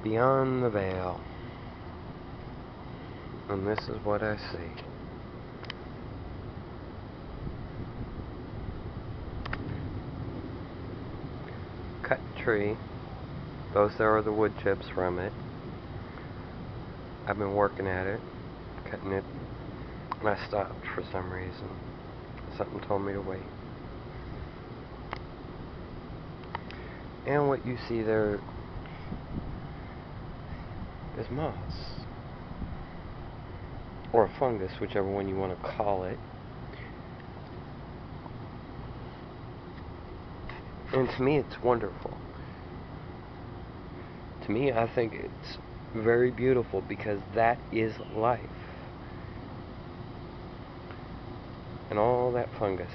Beyond the veil. And this is what I see. Cut tree. Those there are the wood chips from it. I've been working at it, cutting it, and I stopped for some reason. Something told me to wait. And what you see there is moss. Or a fungus, whichever one you want to call it. And to me, it's wonderful. To me, I think it's very beautiful because that is life. And all that fungus.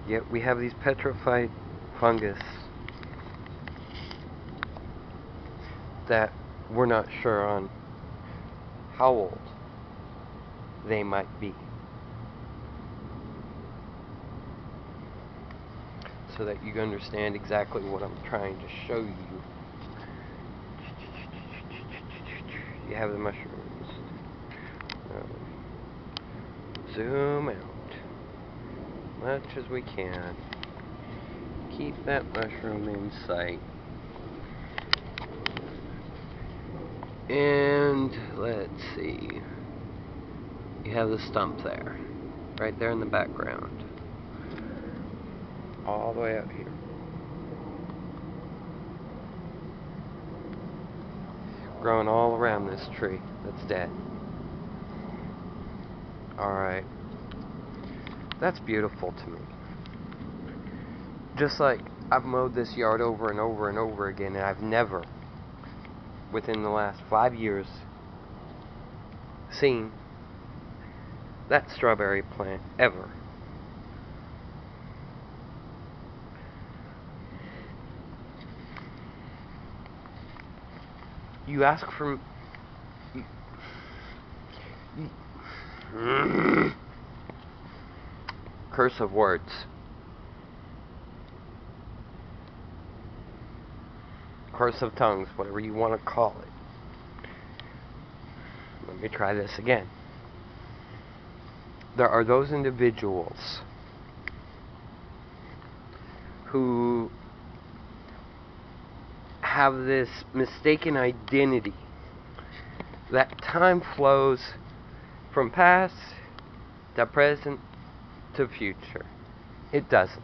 Yet we have these petrified fungus that we're not sure on how old they might be. So that you understand exactly what I'm trying to show you. You have the mushrooms. Zoom out. Much as we can. Keep that mushroom in sight. And let's see. You have the stump there. Right there in the background. All the way out here. Growing all around this tree that's dead. Alright. That's beautiful to me. Just like I've mowed this yard over and over and over again, and I've never, within the last 5 years, seen that strawberry plant ever. You ask for... curse of words. Curse of tongues, whatever you want to call it. Let me try this again. There are those individuals who have this mistaken identity that time flows from past to present to future. It doesn't.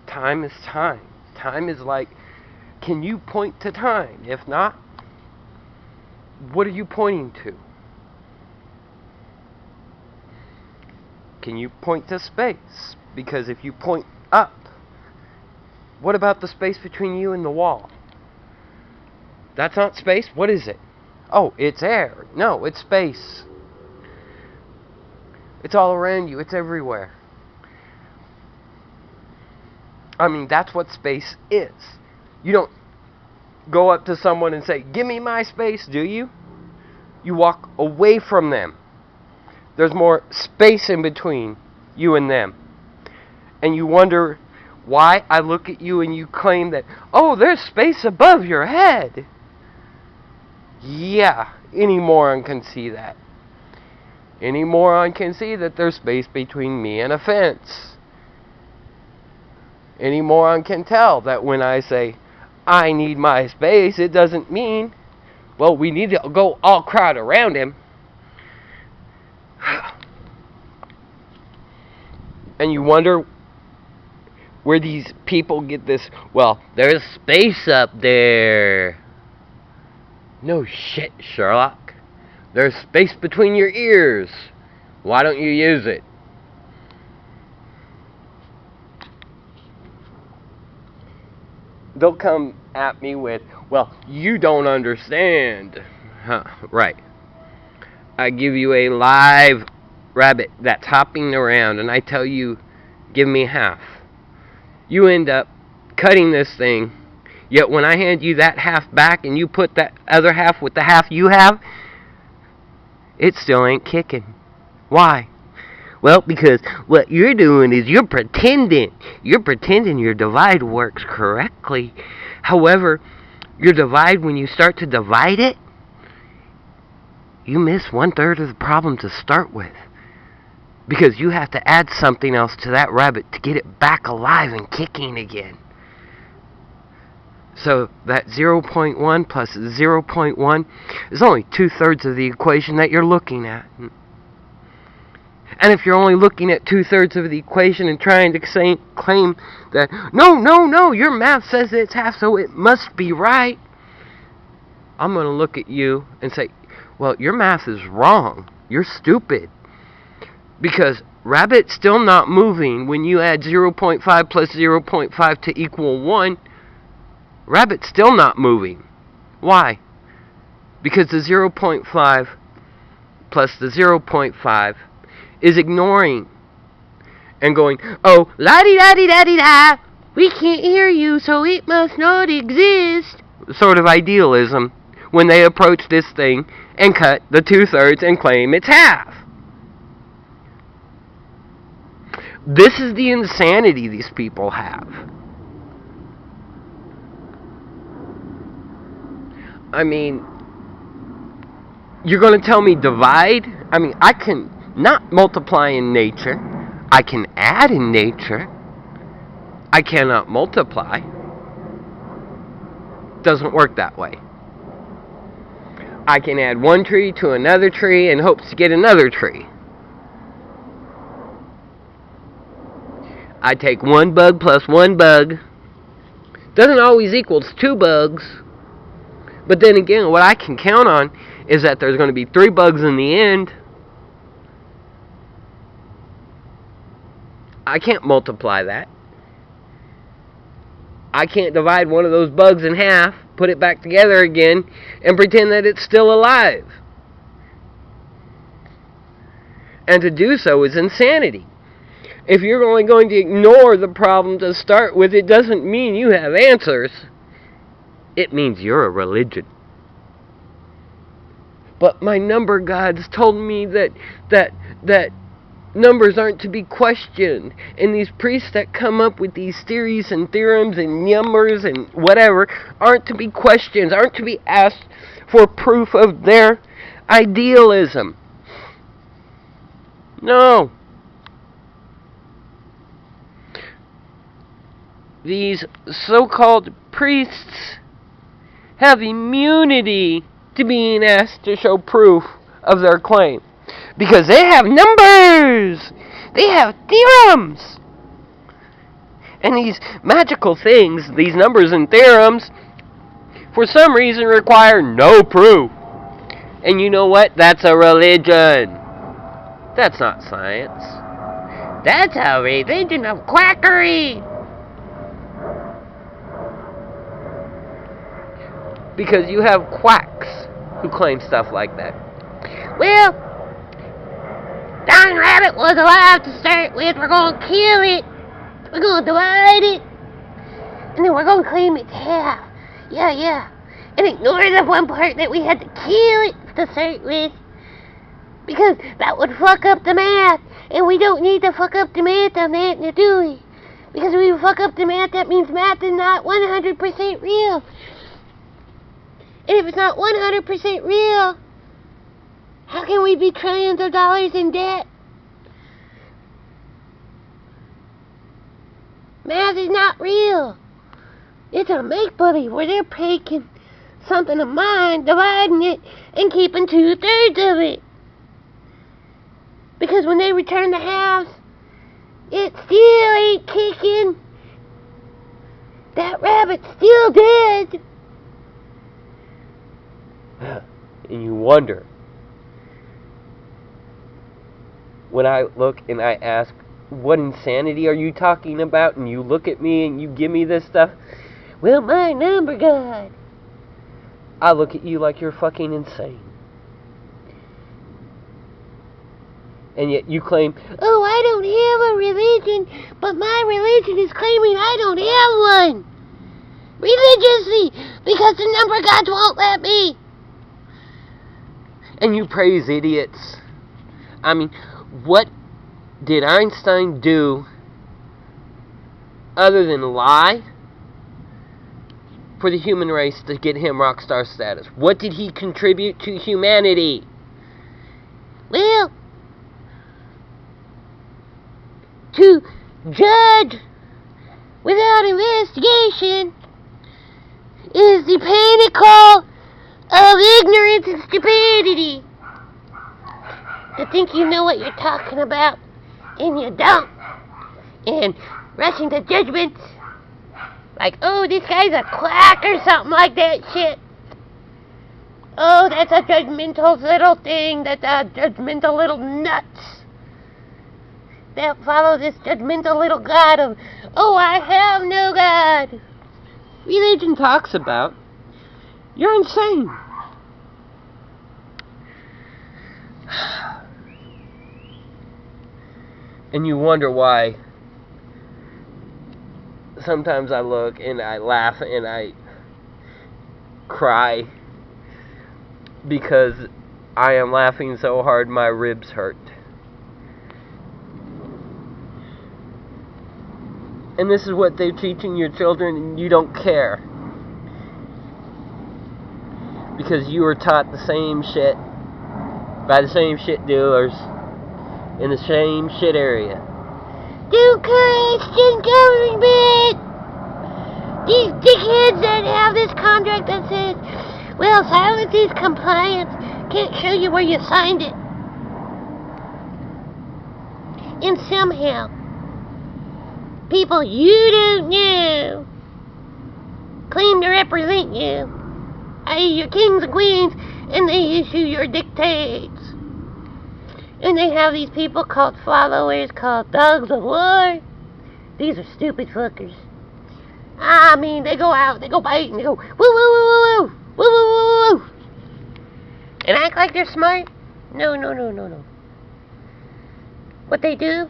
Time is time. Time is like, can you point to time? If not, what are you pointing to? Can you point to space? Because if you point up, what about the space between you and the wall? That's not space? What is it? Oh, it's air. No, it's space. It's all around you. It's everywhere. I mean, that's what space is. You don't go up to someone and say, give me my space, do you? You walk away from them. There's more space in between you and them. And you wonder why I look at you and you claim that, oh, there's space above your head. Yeah, any moron can see that. Any moron can see that there's space between me and a fence. Any moron can tell that when I say, I need my space, it doesn't mean, well, we need to go all crowd around him. And you wonder where these people get this, well, there's space up there. No shit, Sherlock. There's space between your ears. Why don't you use it? They'll come at me with, well, you don't understand. Huh, right. I give you a live rabbit that's hopping around, and I tell you, give me half. You end up cutting this thing, yet when I hand you that half back and you put that other half with the half you have, it still ain't kicking. Why? Well, because what you're doing is you're pretending. You're pretending your divide works correctly. However, your divide, when you start to divide it, you miss 1/3 of the problem to start with. Because you have to add something else to that rabbit to get it back alive and kicking again. So that 0.1 plus 0.1 is only 2/3 of the equation that you're looking at. And if you're only looking at 2/3 of the equation and trying to claim that, no, your math says it's half, so it must be right, I'm going to look at you and say, well, your math is wrong. You're stupid. Because rabbit's still not moving when you add 0.5 plus 0.5 to equal 1. Rabbit's still not moving. Why? Because the 0.5 plus the 0.5 is ignoring and going, oh, la-di-da-di-da-di-da, we can't hear you, so it must not exist. Sort of idealism when they approach this thing and cut the 2/3 and claim it's half. This is the insanity these people have. I mean, you're going to tell me divide? I mean, I can not multiply in nature. I can add in nature. I cannot multiply. Doesn't work that way. I can add one tree to another tree in hopes to get another tree. I take one bug plus one bug. Doesn't always equals 2 bugs. But then again, what I can count on is that there's going to be 3 bugs in the end. I can't multiply that. I can't divide one of those bugs in half, put it back together again, and pretend that it's still alive. And to do so is insanity. If you're only going to ignore the problem to start with, it doesn't mean you have answers. It means you're a religion. But my number gods told me that numbers aren't to be questioned. And these priests that come up with these theories and theorems and numbers and whatever aren't to be questioned, aren't to be asked for proof of their idealism. No. These so-called priests have immunity to being asked to show proof of their claim. Because they have numbers! They have theorems! And these magical things, these numbers and theorems, for some reason require no proof. And you know what? That's a religion. That's not science. That's a religion of quackery! Because you have quacks who claim stuff like that. Well, Dying Rabbit was alive to start with. We're going to kill it. We're going to divide it. And then we're going to claim it's half. Yeah. And ignore the one part that we had to kill it to start with. Because that would fuck up the math. And we don't need to fuck up the math on that, do we? Because if we fuck up the math, that means math is not 100% real. And if it's not 100% real, how can we be trillions of dollars in debt? Math is not real. It's a make-believe where they're taking something of mine, dividing it, and keeping 2/3 of it. Because when they return the halves, it still ain't kicking. That rabbit's still dead. And you wonder, when I look and I ask, what insanity are you talking about? And you look at me and you give me this stuff. Well, my number god. I look at you like you're fucking insane. And yet you claim, oh, I don't have a religion, but my religion is claiming I don't have one. Religiously, because the number gods won't let me. And you praise idiots. I mean, what did Einstein do other than lie for the human race to get him rock star status? What did he contribute to humanity? Well, to judge without investigation is the pinnacle of ignorance and stupidity. To think you know what you're talking about, and you don't. And rushing to judgments, like, oh, this guy's a quack or something like that shit. Oh, that's a judgmental little thing, that's a judgmental little nuts that follow this judgmental little God of, oh, I have no God. Religion talks about, you're insane. And you wonder why sometimes I look and I laugh and I cry because I am laughing so hard my ribs hurt. And this is what they're teaching your children, and you don't care. Because you were taught the same shit by the same shit dealers in the same shit area. Do Christian government! These dickheads that have this contract that says, well, silence is compliance, can't show you where you signed it. And somehow, people you don't know claim to represent you, i.e. your kings and queens, and they issue your dictates. And they have these people called followers, called dogs of war. These are stupid fuckers. I mean, they go out, they go bite, and they go, woo, woo, woo, woo, woo, woo, woo, woo, woo, and act like they're smart. No, no, no, no, no. What they do,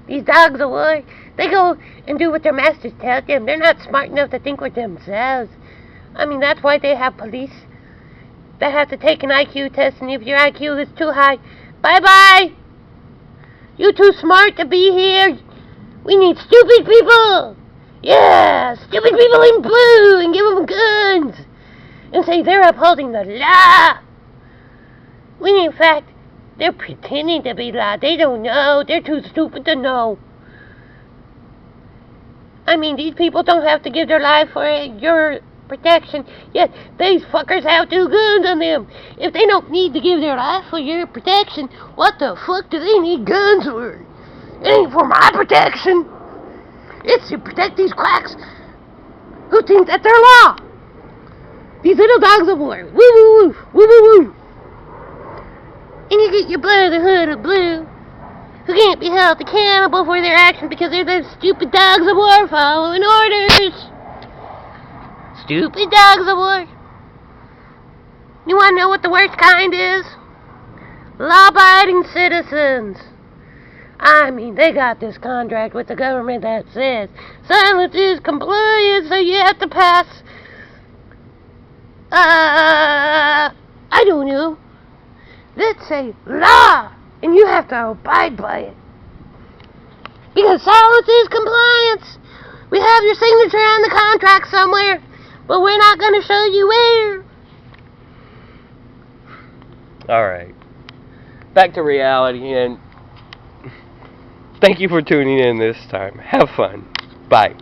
these dogs of war, they go and do what their masters tell them. They're not smart enough to think for themselves. I mean, that's why they have police that have to take an IQ test, and if your IQ is too high, bye-bye. You too smart to be here. We need stupid people. Yeah, stupid people in blue, and give them guns. And say they're upholding the law. When in fact, they're pretending to be law. They don't know. They're too stupid to know. I mean, these people don't have to give their life for your protection, yet these fuckers have 2 guns on them. If they don't need to give their life for your protection, what the fuck do they need guns for? It ain't for my protection. It's to protect these quacks who think that they're law. These little dogs of war. Woo woo woo. Woo woo woo. And you get your brotherhood of blue, who can't be held accountable for their actions because they're those stupid dogs of war following orders. Stupid dogs of war. You want to know what the worst kind is? Law-abiding citizens. I mean, they got this contract with the government that says silence is compliance, so you have to pass, I don't know, let's say law, and you have to abide by it. Because silence is compliance. We have your signature on the contract somewhere, but we're not going to show you where. Alright. Back to reality, and thank you for tuning in this time. Have fun. Bye.